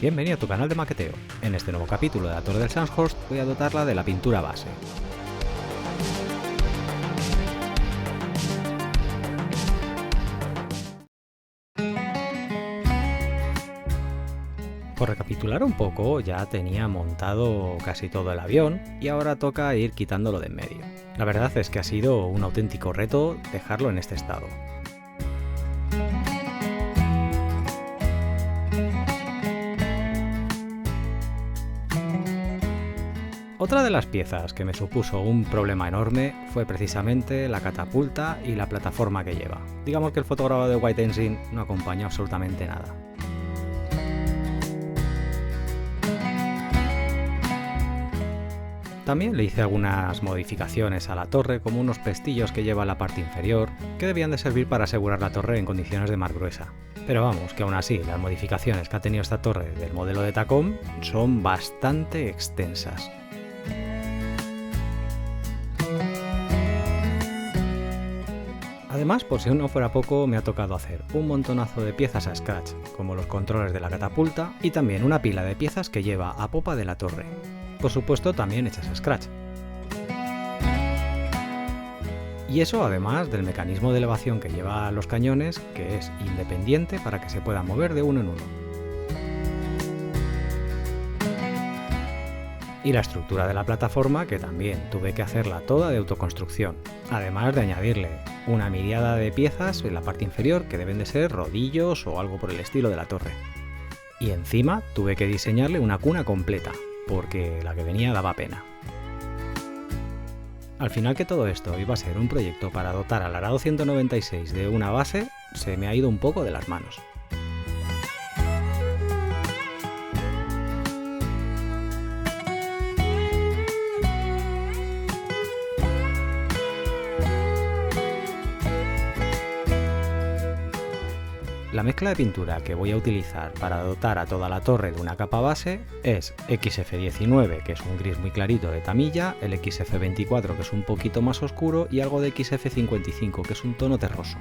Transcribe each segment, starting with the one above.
Bienvenido a tu canal de maqueteo. En este nuevo capítulo de la Torre del Sandhurst voy a dotarla de la pintura base. Por recapitular un poco, ya tenía montado casi todo el avión y ahora toca ir quitándolo de en medio. La verdad es que ha sido un auténtico reto dejarlo en este estado. Otra de las piezas que me supuso un problema enorme fue precisamente la catapulta y la plataforma que lleva. Digamos que el fotograma de White Engine no acompañó absolutamente nada. También le hice algunas modificaciones a la torre, como unos pestillos que lleva en la parte inferior, que debían de servir para asegurar la torre en condiciones de mar gruesa. Pero vamos, que aún así, las modificaciones que ha tenido esta torre del modelo de Tacom son bastante extensas. Además, por si aún no fuera poco, me ha tocado hacer un montonazo de piezas a scratch, como los controles de la catapulta, y también una pila de piezas que lleva a popa de la torre. Por supuesto, también hechas a scratch. Y eso además del mecanismo de elevación que lleva los cañones, que es independiente para que se pueda mover de uno en uno. Y la estructura de la plataforma, que también tuve que hacerla toda de autoconstrucción, además de añadirle una miriada de piezas en la parte inferior que deben de ser rodillos o algo por el estilo de la torre. Y encima tuve que diseñarle una cuna completa, porque la que venía daba pena. Al final, que todo esto iba a ser un proyecto para dotar al Arado 196 de una base, se me ha ido un poco de las manos. La mezcla de pintura que voy a utilizar para dotar a toda la torre de una capa base es XF19, que es un gris muy clarito de Tamiya, el XF24, que es un poquito más oscuro, y algo de XF55, que es un tono terroso.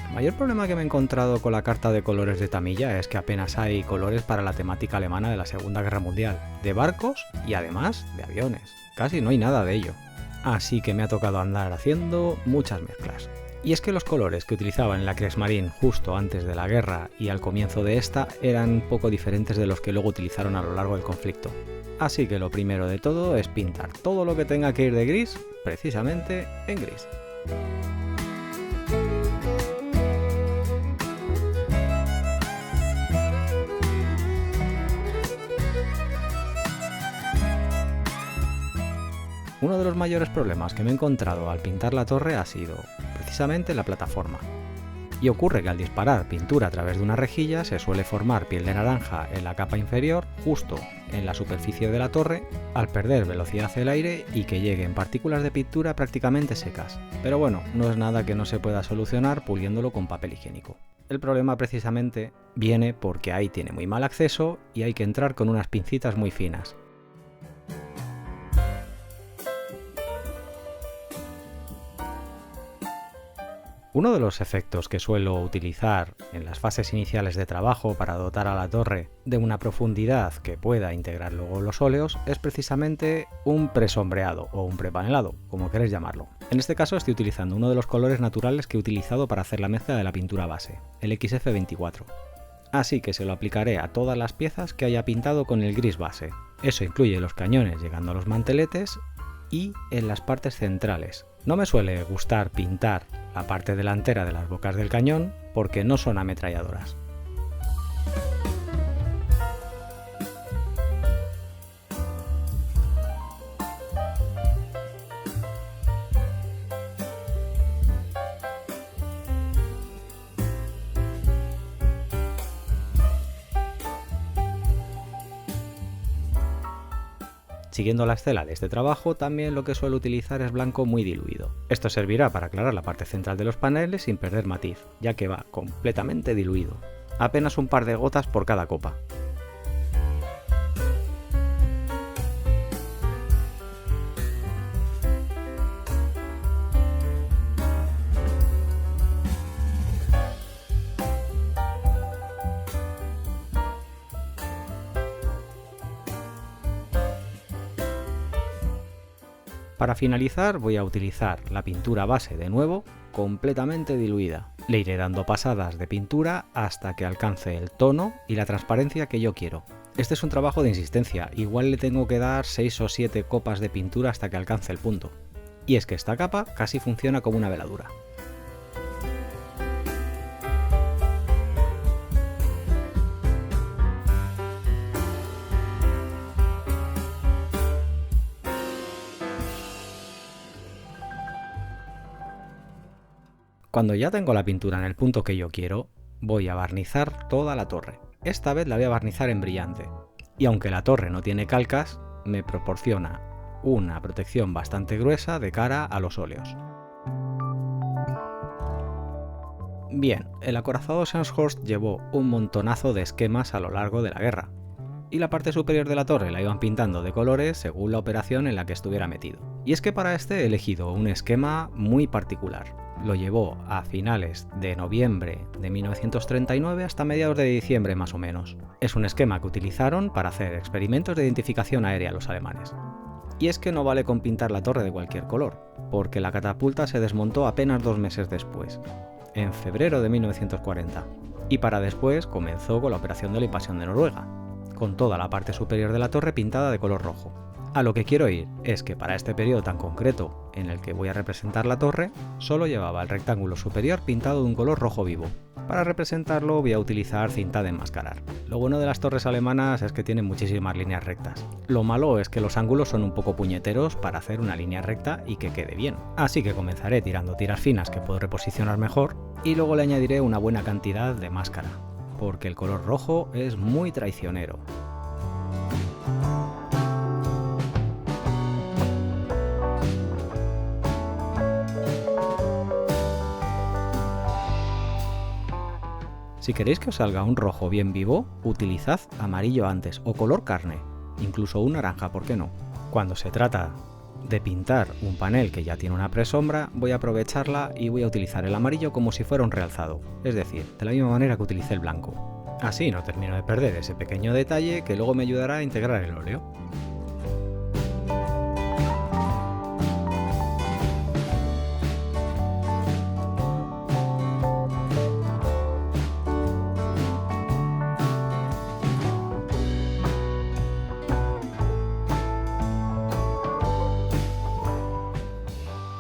El mayor problema que me he encontrado con la carta de colores de Tamiya es que apenas hay colores para la temática alemana de la Segunda Guerra Mundial, de barcos y además de aviones. Casi no hay nada de ello. Así que me ha tocado andar haciendo muchas mezclas. Y es que los colores que utilizaban en la Kriegsmarine justo antes de la guerra y al comienzo de esta eran poco diferentes de los que luego utilizaron a lo largo del conflicto. Así que lo primero de todo es pintar todo lo que tenga que ir de gris, precisamente en gris. Uno de los mayores problemas que me he encontrado al pintar la torre ha sido precisamente la plataforma. Y ocurre que al disparar pintura a través de una rejilla se suele formar piel de naranja en la capa inferior, justo en la superficie de la torre, al perder velocidad el aire y que lleguen partículas de pintura prácticamente secas. Pero bueno, no es nada que no se pueda solucionar puliéndolo con papel higiénico. El problema precisamente viene porque ahí tiene muy mal acceso y hay que entrar con unas pincitas muy finas. Uno de los efectos que suelo utilizar en las fases iniciales de trabajo para dotar a la torre de una profundidad que pueda integrar luego los óleos es precisamente un presombreado o un prepanelado, como queréis llamarlo. En este caso estoy utilizando uno de los colores naturales que he utilizado para hacer la mezcla de la pintura base, el XF24. Así que se lo aplicaré a todas las piezas que haya pintado con el gris base. Eso incluye los cañones llegando a los manteletes y en las partes centrales. No me suele gustar pintar la parte delantera de las bocas del cañón porque no son ametralladoras. Siguiendo la estela de este trabajo, también lo que suelo utilizar es blanco muy diluido. Esto servirá para aclarar la parte central de los paneles sin perder matiz, ya que va completamente diluido. Apenas un par de gotas por cada copa. Para finalizar voy a utilizar la pintura base de nuevo, completamente diluida. Le iré dando pasadas de pintura hasta que alcance el tono y la transparencia que yo quiero. Este es un trabajo de insistencia, igual le tengo que dar 6 o 7 copas de pintura hasta que alcance el punto. Y es que esta capa casi funciona como una veladura. Cuando ya tengo la pintura en el punto que yo quiero, voy a barnizar toda la torre. Esta vez la voy a barnizar en brillante. Y aunque la torre no tiene calcas, me proporciona una protección bastante gruesa de cara a los óleos. Bien, el acorazado Scharnhorst llevó un montonazo de esquemas a lo largo de la guerra, y la parte superior de la torre la iban pintando de colores según la operación en la que estuviera metido. Y es que para este he elegido un esquema muy particular. Lo llevó a finales de noviembre de 1939 hasta mediados de diciembre más o menos. Es un esquema que utilizaron para hacer experimentos de identificación aérea los alemanes. Y es que no vale con pintar la torre de cualquier color, porque la catapulta se desmontó apenas 2 meses después, en febrero de 1940, y para después comenzó con la operación de la invasión de Noruega, con toda la parte superior de la torre pintada de color rojo. A lo que quiero ir es que para este periodo tan concreto en el que voy a representar la torre, solo llevaba el rectángulo superior pintado de un color rojo vivo. Para representarlo voy a utilizar cinta de enmascarar. Lo bueno de las torres alemanas es que tienen muchísimas líneas rectas. Lo malo es que los ángulos son un poco puñeteros para hacer una línea recta y que quede bien. Así que comenzaré tirando tiras finas que puedo reposicionar mejor y luego le añadiré una buena cantidad de máscara, porque el color rojo es muy traicionero. Si queréis que os salga un rojo bien vivo, utilizad amarillo antes o color carne, incluso un naranja, ¿por qué no? Cuando se trata de pintar un panel que ya tiene una presombra, voy a aprovecharla y voy a utilizar el amarillo como si fuera un realzado, es decir, de la misma manera que utilicé el blanco. Así no termino de perder ese pequeño detalle que luego me ayudará a integrar el óleo.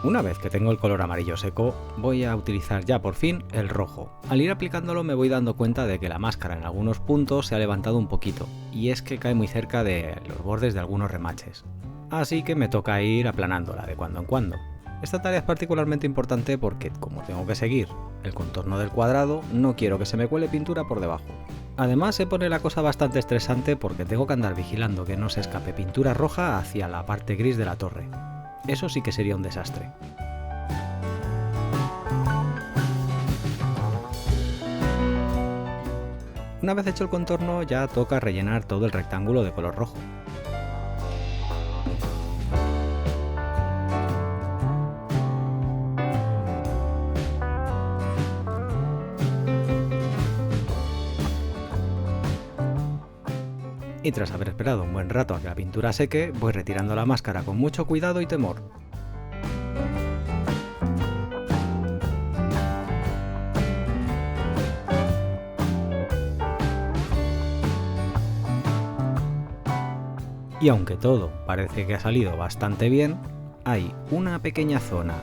Una vez que tengo el color amarillo seco, voy a utilizar ya por fin el rojo. Al ir aplicándolo me voy dando cuenta de que la máscara en algunos puntos se ha levantado un poquito, y es que cae muy cerca de los bordes de algunos remaches. Así que me toca ir aplanándola de cuando en cuando. Esta tarea es particularmente importante porque, como tengo que seguir el contorno del cuadrado, no quiero que se me cuele pintura por debajo. Además se pone la cosa bastante estresante porque tengo que andar vigilando que no se escape pintura roja hacia la parte gris de la torre. Eso sí que sería un desastre. Una vez hecho el contorno ya toca rellenar todo el rectángulo de color rojo. Y tras haber esperado un buen rato a que la pintura seque, voy retirando la máscara con mucho cuidado y temor. Y aunque todo parece que ha salido bastante bien, hay una pequeña zona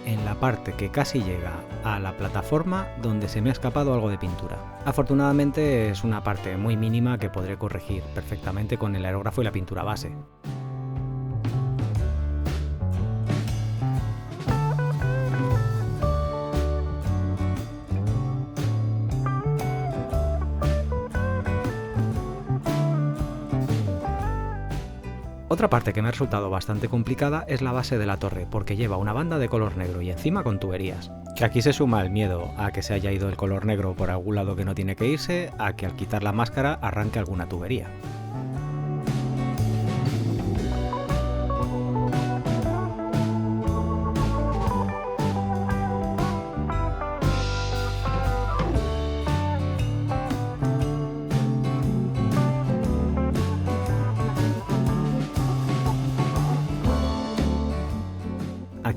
en la parte que casi llega a la plataforma donde se me ha escapado algo de pintura. Afortunadamente es una parte muy mínima que podré corregir perfectamente con el aerógrafo y la pintura base. Otra parte que me ha resultado bastante complicada es la base de la torre, porque lleva una banda de color negro y encima con tuberías. Que aquí se suma el miedo a que se haya ido el color negro por algún lado que no tiene que irse, a que al quitar la máscara arranque alguna tubería.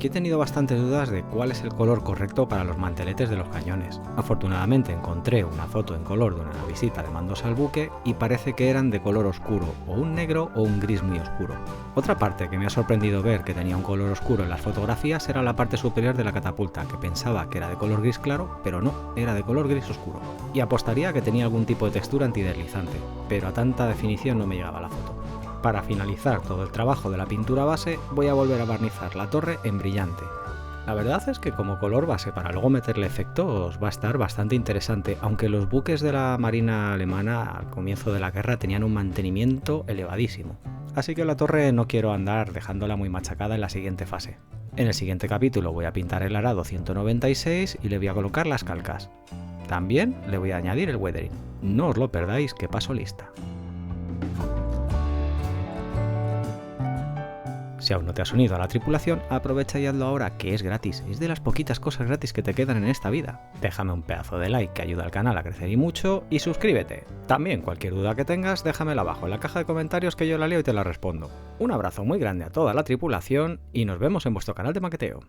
porque he tenido bastantes dudas de cuál es el color correcto para los manteletes de los cañones. Afortunadamente encontré una foto en color de una visita de mandos al buque y parece que eran de color oscuro, o un negro o un gris muy oscuro. Otra parte que me ha sorprendido ver que tenía un color oscuro en las fotografías era la parte superior de la catapulta, que pensaba que era de color gris claro, pero no, era de color gris oscuro. Y apostaría que tenía algún tipo de textura antideslizante, pero a tanta definición no me llegaba la foto. Para finalizar todo el trabajo de la pintura base, voy a volver a barnizar la torre en brillante. La verdad es que como color base para luego meterle efectos va a estar bastante interesante, aunque los buques de la marina alemana al comienzo de la guerra tenían un mantenimiento elevadísimo. Así que la torre no quiero andar dejándola muy machacada en la siguiente fase. En el siguiente capítulo voy a pintar el arado 196 y le voy a colocar las calcas. También le voy a añadir el weathering. No os lo perdáis, que paso lista. Si aún no te has unido a la tripulación, aprovecha y hazlo ahora, que es gratis. Es de las poquitas cosas gratis que te quedan en esta vida. Déjame un pedazo de like que ayuda al canal a crecer y mucho, y suscríbete. También cualquier duda que tengas, déjamela abajo en la caja de comentarios que yo la leo y te la respondo. Un abrazo muy grande a toda la tripulación y nos vemos en vuestro canal de maqueteo.